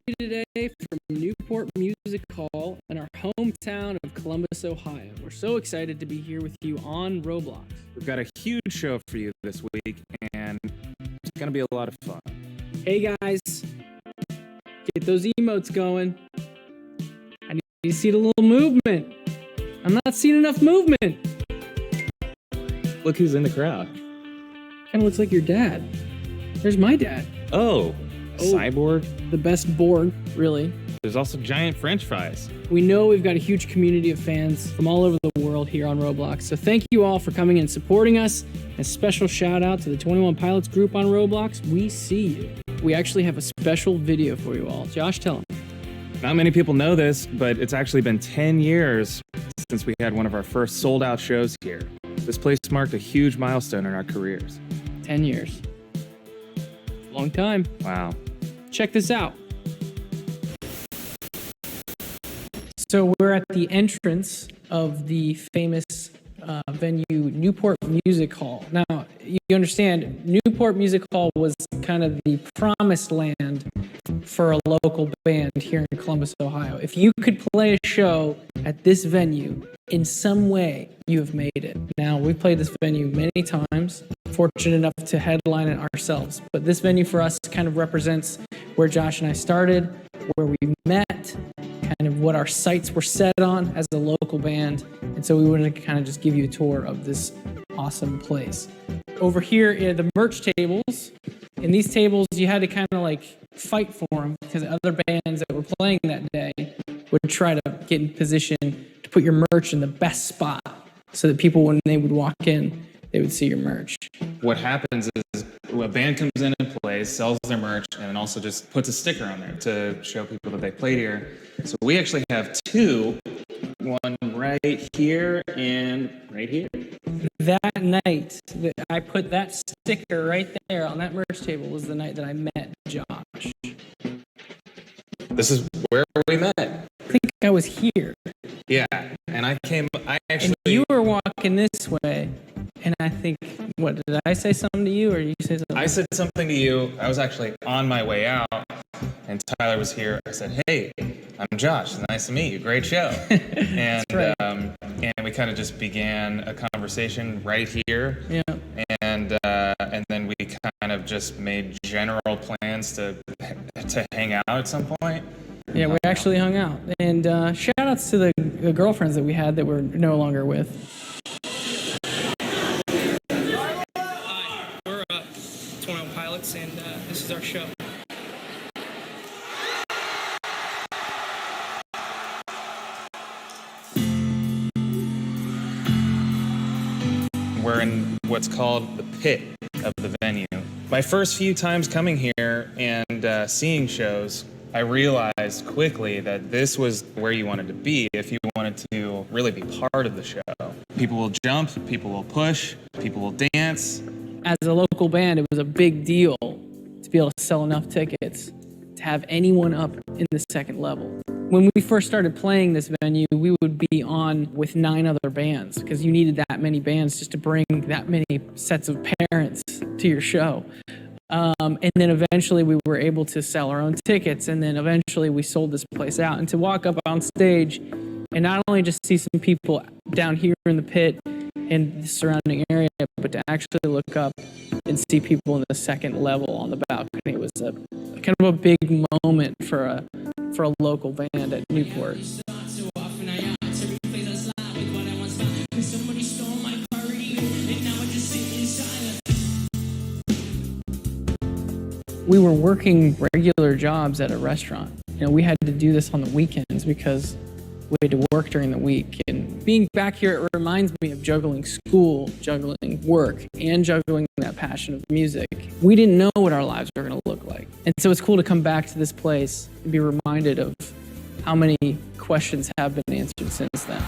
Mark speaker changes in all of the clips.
Speaker 1: today from Newport Music Hall in our hometown of Columbus, Ohio. We're so excited to be here with you on Roblox.
Speaker 2: We've got a huge show for you this week, and it's going to be a lot of fun.
Speaker 1: Hey guys, get those emotes going. I need to see the little movement. I'm not seeing enough movement.
Speaker 2: Look who's in the crowd.
Speaker 1: Kind of looks like your dad. There's my dad.
Speaker 2: Oh, Cyborg.
Speaker 1: The best Borg, really.
Speaker 2: There's also giant French fries.
Speaker 1: We know we've got a huge community of fans from all over the world here on Roblox, so thank you all for coming and supporting us. A special shout out to the 21 Pilots group on Roblox. We see you. We actually have a special video for you all. Josh, tell them.
Speaker 2: Not many people know this, but it's actually been 10 years since we had one of our first sold-out shows here. This place marked a huge milestone in our careers.
Speaker 1: 10 years. Long time.
Speaker 2: Wow.
Speaker 1: Check this out. So we're at the entrance of the famous venue, Newport Music Hall. Now, you understand, Newport Music Hall was kind of the promised land for a local band here in Columbus, Ohio. If you could play a show at this venue, in some way, you have made it. Now, we've played this venue many times, fortunate enough to headline it ourselves. But this venue for us kind of represents where Josh and I started, where we met, kind of what our sights were set on as a local band. And so we wanted to kind of just give you a tour of this awesome place. Over here are the merch tables. In these tables, you had to kind of like fight for them because other bands that were playing that day would try to get in position to put your merch in the best spot so that people, when they would walk in, they would see your merch.
Speaker 2: What happens is a band comes in and plays, sells their merch, and then also just puts a sticker on there to show people that they played here. So we actually have two, one right here and right here.
Speaker 1: That night that I put that sticker right there on that merch table was the night that I met Josh.
Speaker 2: This is where we met.
Speaker 1: I think I was here.
Speaker 2: Yeah, and I actually...
Speaker 1: And you were walking this way, and I think, what, did I say something to you, or you say something?
Speaker 2: I said something to you. I was actually on my way out, and Tyler was here. I said, "Hey, I'm Josh. Nice to meet you. Great show." And
Speaker 1: right.
Speaker 2: And we kind of just began a conversation right here.
Speaker 1: Yeah.
Speaker 2: And then we kind of just made general plans to hang out at some point.
Speaker 1: Yeah, we actually hung out. And shout outs to the girlfriends that we had that we're no longer with. Hi, we're 21 Pilots, and this is our show.
Speaker 2: We're in what's called the pit of the venue. My first few times coming here and seeing shows, I realized quickly that this was where you wanted to be if you wanted to really be part of the show. People will jump, people will push, people will dance.
Speaker 1: As a local band, it was a big deal to be able to sell enough tickets to have anyone up in the second level. When we first started playing this venue, we would be on with 9 other bands because you needed that many bands just to bring that many sets of parents to your show. And then eventually we were able to sell our own tickets, and then eventually we sold this place out. And to walk up on stage and not only just see some people down here in the pit and the surrounding area, but to actually look up and see people in the second level on the balcony was a kind of a big moment for a local band at Newport. We were working regular jobs at a restaurant. You know, we had to do this on the weekends because we had to work during the week. And being back here, it reminds me of juggling school, juggling work, and juggling that passion of music. We didn't know what our lives were going to look like. And so it's cool to come back to this place and be reminded of how many questions have been answered since then.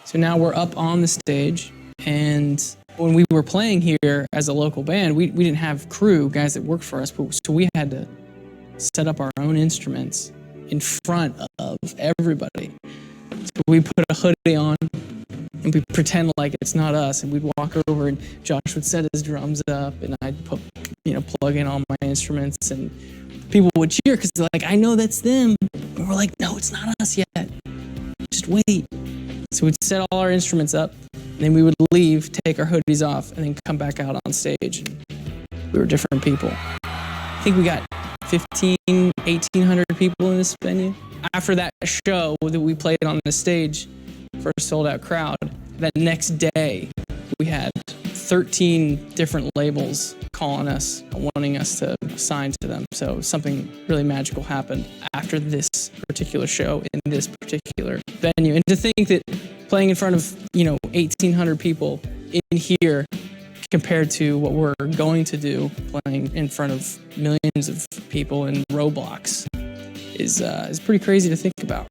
Speaker 1: So now we're up on the stage, and when we were playing here as a local band, we didn't have crew, guys that worked for us, so we had to set up our own instruments in front of everybody. So we put a hoodie on, and we pretend like it's not us, and we'd walk over, and Josh would set his drums up, and I'd plug in all my instruments, and people would cheer because they're like, I know that's them. But we're like, no, it's not us yet. Just wait. So we'd set all our instruments up, and then we would leave, take our hoodies off, and then come back out on stage. We were different people. I think we got 1,800 people in this venue. After that show that we played on the stage for a sold-out crowd, that next day we had 13 different labels calling us, wanting us to sign to them. So something really magical happened after this particular show in this particular venue. And to think that playing in front of, 1,800 people in here compared to what we're going to do playing in front of millions of people in Roblox is pretty crazy to think about.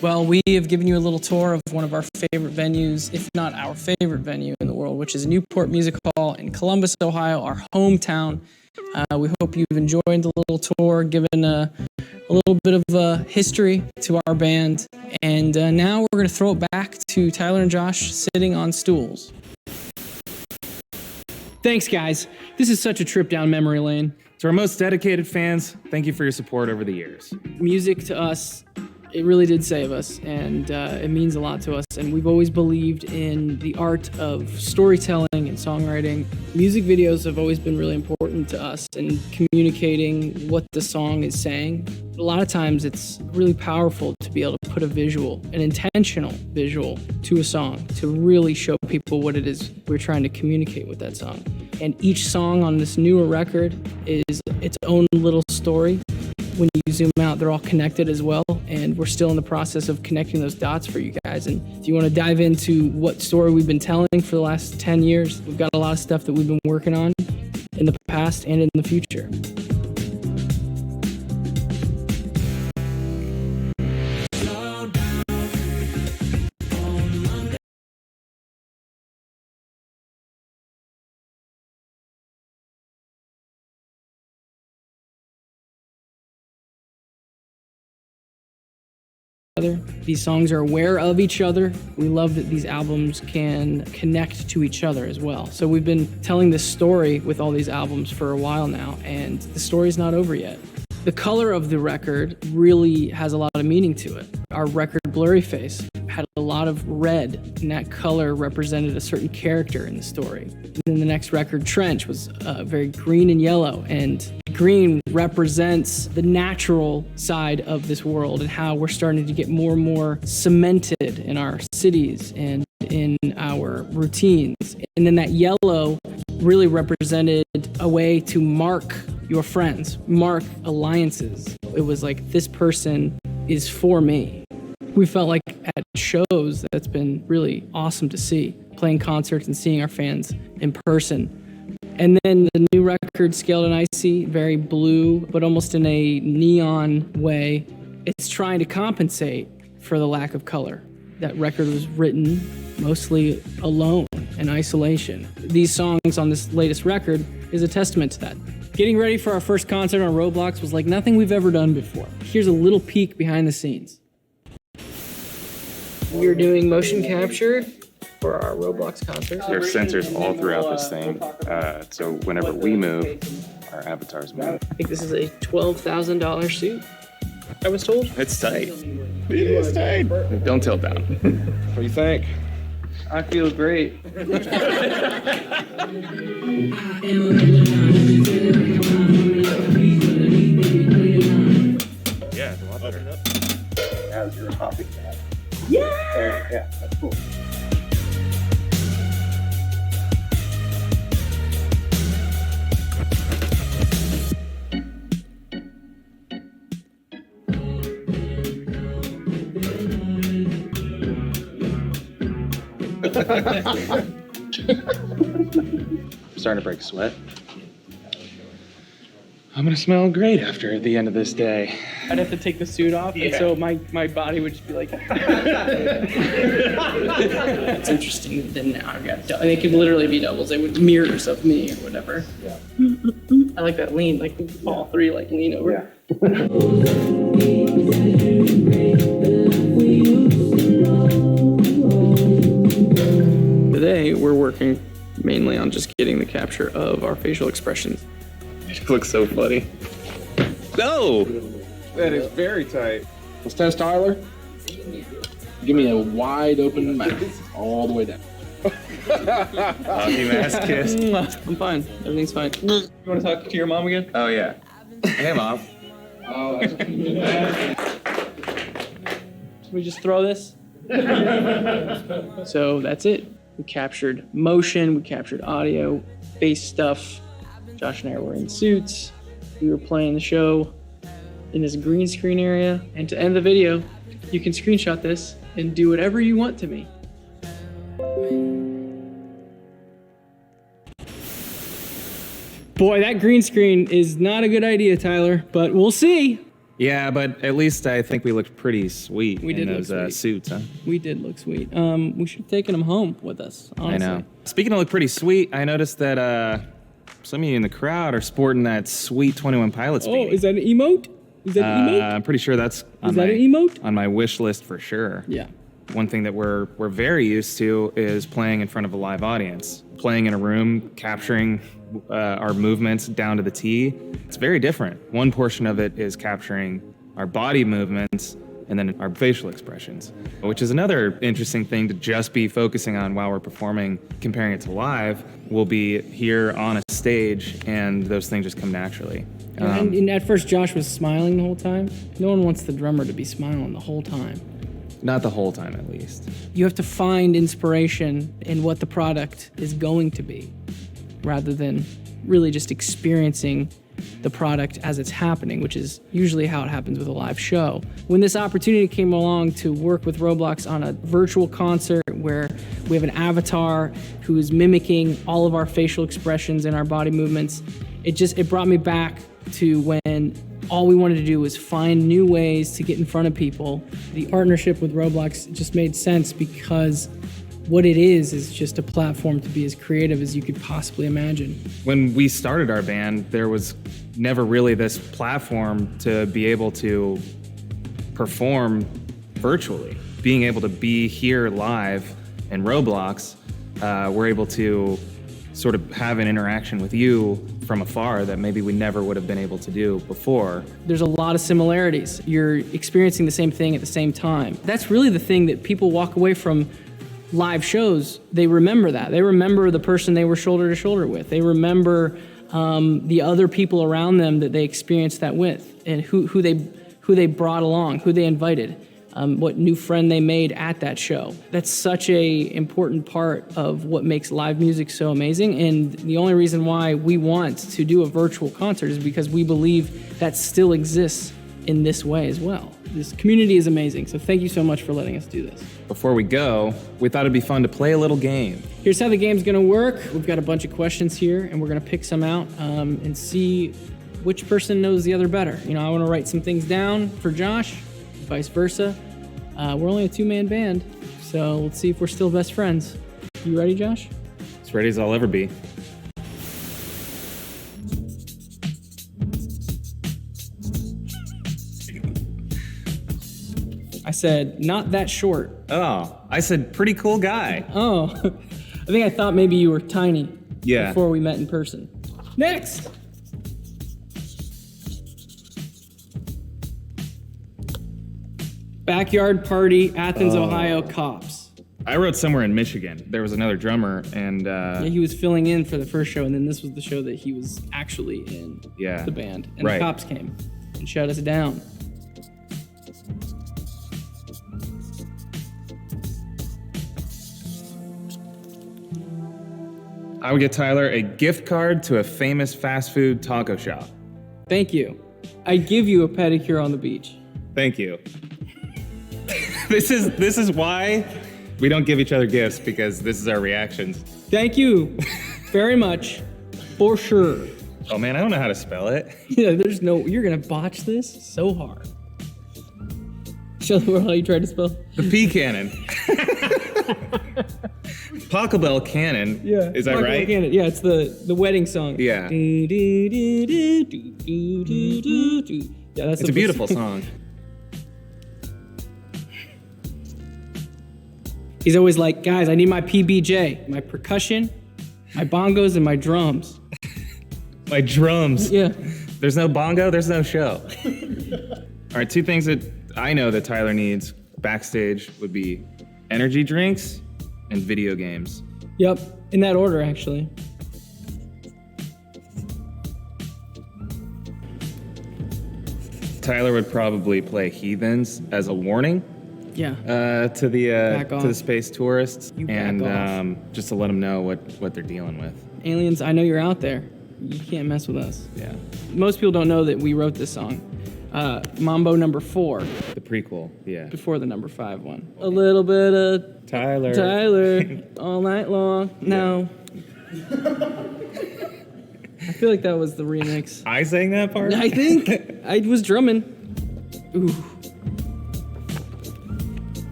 Speaker 1: Well, we have given you a little tour of one of our favorite venues, if not our favorite venue in the world, which is Newport Music Hall in Columbus, Ohio, our hometown. We hope you've enjoyed the little tour, given a little bit of history to our band. And now we're going to throw it back to Tyler and Josh sitting on stools. Thanks, guys. This is such a trip down memory lane.
Speaker 2: To our most dedicated fans, thank you for your support over the years.
Speaker 1: Music to us, it really did save us, and it means a lot to us. And we've always believed in the art of storytelling and songwriting. Music videos have always been really important to us in communicating what the song is saying. A lot of times it's really powerful to be able to put a visual, an intentional visual, to a song to really show people what it is we're trying to communicate with that song. And each song on this newer record is its own little story. When you zoom out, they're all connected as well, and we're still in the process of connecting those dots for you guys. And if you want to dive into what story we've been telling for the last 10 years, we've got a lot of stuff that we've been working on in the past and in the future. These songs are aware of each other. We love that these albums can connect to each other as well. So we've been telling this story with all these albums for a while now, and the story's not over yet. The color of the record really has a lot of meaning to it. Our record, Blurry Face, had a lot of red, and that color represented a certain character in the story. And then the next record, Trench, was very green and yellow, and green represents the natural side of this world and how we're starting to get more and more cemented in our cities and in our routines. And then that yellow really represented a way to mark your friends, mark alliances. It was like, this person is for me. We felt like at shows, that's been really awesome to see, playing concerts and seeing our fans in person. And then the new record, Scaled and Icy, very blue, but almost in a neon way. It's trying to compensate for the lack of color. That record was written mostly alone, in isolation. These songs on this latest record is a testament to that. Getting ready for our first concert on Roblox was like nothing we've ever done before. Here's a little peek behind the scenes. We're doing motion capture for our Roblox concert.
Speaker 3: There are sensors all throughout this thing, so whenever we move, our avatars move.
Speaker 1: I think this is a $12,000 suit, I was told.
Speaker 3: It's tight. It is tight. Don't tilt down. What do you think?
Speaker 1: I feel great.
Speaker 3: Yeah, it's a lot better.
Speaker 4: As you're popping that.
Speaker 1: Yeah!
Speaker 4: Yeah, that's cool.
Speaker 3: I'm starting to break sweat.
Speaker 2: I'm gonna smell great after the end of this day.
Speaker 1: I'd have to take the suit off, and so my body would just be like. That's interesting. Then now I've got. They could literally be doubles. They would mirrors of me or whatever.
Speaker 4: Yeah.
Speaker 1: I like that lean, like all three, like lean over.
Speaker 4: Yeah.
Speaker 1: Today we're working mainly on just getting the capture of our facial expressions.
Speaker 2: It looks so funny. No!
Speaker 5: That is very tight. Let's test Tyler. Give me a wide open mouth all the way down.
Speaker 2: Hockey mask kiss.
Speaker 1: I'm fine. Everything's fine. You want to talk to your mom again?
Speaker 2: Oh, yeah. Hey, Mom.
Speaker 1: Should we just throw this? So that's it. We captured motion, we captured audio, face stuff. Josh and I were in suits. We were playing the show in this green screen area. And to end the video, you can screenshot this and do whatever you want to me. Boy, that green screen is not a good idea, Tyler, but we'll see.
Speaker 2: Yeah, but at least I think we looked pretty sweet
Speaker 1: We
Speaker 2: in
Speaker 1: did look
Speaker 2: those
Speaker 1: sweet.
Speaker 2: suits, huh?
Speaker 1: We did look sweet. We should have taken them home with us, honestly.
Speaker 2: I know. Speaking of look pretty sweet, I noticed that some of you in the crowd are sporting that sweet 21 Pilots
Speaker 1: Oh,
Speaker 2: beanie.
Speaker 1: is that an emote? Is that an emote?
Speaker 2: I'm pretty sure that's on
Speaker 1: that
Speaker 2: my,
Speaker 1: an emote?
Speaker 2: on my wish list for sure.
Speaker 1: Yeah.
Speaker 2: One thing that we're very used to is playing in front of a live audience. Playing in a room, capturing our movements down to the T. It's very different. One portion of it is capturing our body movements and then our facial expressions, which is another interesting thing to just be focusing on while we're performing. Comparing it to live, we'll be here on a stage and those things just come naturally.
Speaker 1: And at first, Josh was smiling the whole time. No one wants the drummer to be smiling the whole time.
Speaker 2: Not the whole time, at least.
Speaker 1: You have to find inspiration in what the product is going to be, rather than really just experiencing the product as it's happening, which is usually how it happens with a live show. When this opportunity came along to work with Roblox on a virtual concert where we have an avatar who is mimicking all of our facial expressions and our body movements, it brought me back to when all we wanted to do was find new ways to get in front of people. The partnership with Roblox just made sense because what it is just a platform to be as creative as you could possibly imagine.
Speaker 2: When we started our band, there was never really this platform to be able to perform virtually. Being able to be here live in Roblox, we're able to sort of have an interaction with you from afar that maybe we never would have been able to do before.
Speaker 1: There's a lot of similarities. You're experiencing the same thing at the same time. That's really the thing that people walk away from live shows. They remember that. They remember the person they were shoulder to shoulder with. They remember the other people around them that they experienced that with, and who they brought along, who they invited, what new friend they made at that show. That's such a important part of what makes live music so amazing. And the only reason why we want to do a virtual concert is because we believe that still exists in this way as well. This community is amazing. So thank you so much for letting us do this.
Speaker 2: Before we go, we thought it'd be fun to play a little game.
Speaker 1: Here's how the game's gonna work. We've got a bunch of questions here and we're gonna pick some out and see which person knows the other better. You know, I wanna write some things down for Josh, vice versa. We're only a two-man band, so let's see if we're still best friends. You ready, Josh?
Speaker 2: As ready as I'll ever be.
Speaker 1: I said, not that short.
Speaker 2: Oh, I said pretty cool guy.
Speaker 1: Oh, I think I thought maybe you were tiny
Speaker 2: Yeah.
Speaker 1: before we met in person. Next! Backyard party, Athens, Ohio, cops.
Speaker 2: I wrote somewhere in Michigan. There was another drummer and
Speaker 1: Yeah, he was filling in for the first show, and then this was the show that he was actually in,
Speaker 2: Yeah.
Speaker 1: the band. And
Speaker 2: Right.
Speaker 1: the cops came and shut us down.
Speaker 2: I would get Tyler a gift card to a famous fast food taco shop.
Speaker 1: Thank you. I give you a pedicure on the beach.
Speaker 2: Thank you. This is why we don't give each other gifts, because this is our reactions.
Speaker 1: Thank you very much, for sure.
Speaker 2: Oh man, I don't know how to spell it.
Speaker 1: Yeah, there's no. You're gonna botch this so hard. Show the world how you tried to spell.
Speaker 2: The P cannon. Pachelbel cannon.
Speaker 1: Yeah.
Speaker 2: Is that
Speaker 1: Pachelbel
Speaker 2: right?
Speaker 1: Cannon. Yeah, it's the wedding song.
Speaker 2: Yeah.
Speaker 1: Do, do, do, do, do, do, do, do, do. Yeah, that's
Speaker 2: It's a beautiful song.
Speaker 1: He's always like, guys, I need my PBJ, my percussion, my bongos, and my drums.
Speaker 2: My drums.
Speaker 1: Yeah.
Speaker 2: There's no bongo, there's no show. All right, two things that I know that Tyler needs backstage would be energy drinks and video games.
Speaker 1: Yep. In that order, actually.
Speaker 2: Tyler would probably play Heathens as a warning
Speaker 1: Yeah.
Speaker 2: to
Speaker 1: Back
Speaker 2: the
Speaker 1: off.
Speaker 2: space tourists,
Speaker 1: You back
Speaker 2: and
Speaker 1: off.
Speaker 2: just to let them know what they're dealing with.
Speaker 1: Aliens, I know you're out there. You can't mess with us.
Speaker 2: Yeah,
Speaker 1: Most people don't know that we wrote this song. Mambo number 4,
Speaker 2: the prequel. Yeah,
Speaker 1: before the number 5 one. A little bit of
Speaker 2: Tyler.
Speaker 1: Tyler all night long. No. I feel like that was the remix.
Speaker 2: I sang that part.
Speaker 1: I think I was drumming. Ooh.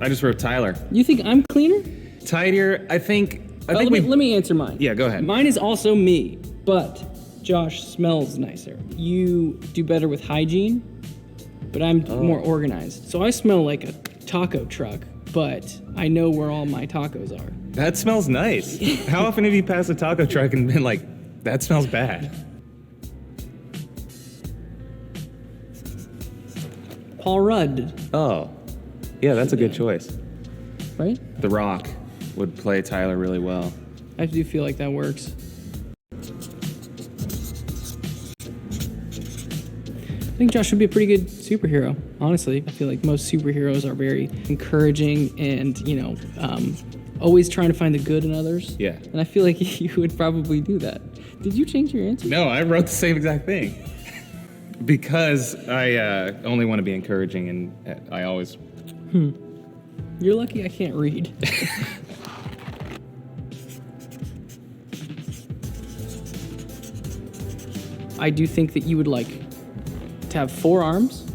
Speaker 2: I just wrote Tyler.
Speaker 1: You think I'm cleaner?
Speaker 2: Tidier. I think
Speaker 1: let me answer mine.
Speaker 2: Yeah, go ahead.
Speaker 1: Mine is also me, but Josh smells nicer. You do better with hygiene, but I'm more organized. So I smell like a taco truck, but I know where all my tacos are.
Speaker 2: That smells nice. How often have you passed a taco truck and been like, that smells bad?
Speaker 1: Paul Rudd,
Speaker 2: Oh, yeah, that's a good choice.
Speaker 1: right?
Speaker 2: The Rock would play Tyler really well.
Speaker 1: I do feel like that works. I think Josh would be a pretty good superhero, honestly. I feel like most superheroes are very encouraging and, always trying to find the good in others.
Speaker 2: Yeah.
Speaker 1: And I feel like you would probably do that. Did you change your answer?
Speaker 2: No, I wrote the same exact thing. Because I only want to be encouraging, and I always...
Speaker 1: You're lucky I can't read. I do think that you would like to have 4 arms,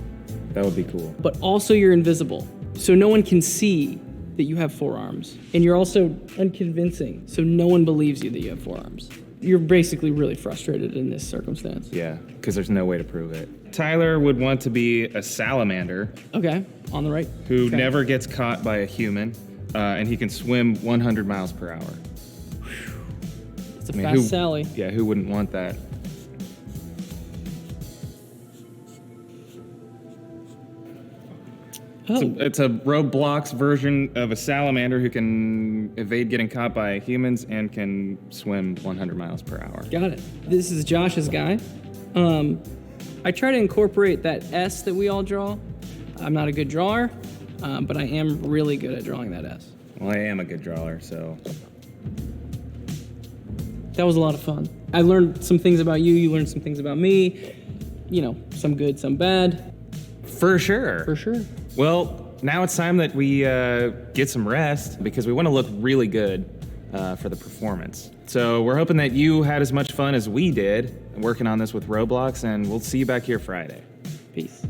Speaker 2: That would be cool.
Speaker 1: but also you're invisible. So no one can see that you have 4 arms. And you're also unconvincing, so no one believes you that you have 4 arms. You're basically really frustrated in this circumstance.
Speaker 2: Yeah, because there's no way to prove it. Tyler would want to be a salamander
Speaker 1: Okay, on the right.
Speaker 2: who
Speaker 1: Okay.
Speaker 2: never gets caught by a human, and he can swim 100 miles per hour.
Speaker 1: It's a
Speaker 2: I mean,
Speaker 1: fast Sally.
Speaker 2: Yeah, who wouldn't want that?
Speaker 1: Oh,
Speaker 2: It's a Roblox version of a salamander who can evade getting caught by humans and can swim 100 miles per hour.
Speaker 1: got it. This is Josh's guy. I try to incorporate that S that we all draw. I'm not a good drawer, but I am really good at drawing that S.
Speaker 2: Well, I am a good drawer, so
Speaker 1: That was a lot of fun. I learned some things about you. You learned some things about me. Some good, some bad.
Speaker 2: for sure.
Speaker 1: For sure.
Speaker 2: Well, now it's time that we get some rest because we want to look really good for the performance. So we're hoping that you had as much fun as we did working on this with Roblox, and we'll see you back here Friday.
Speaker 1: Peace.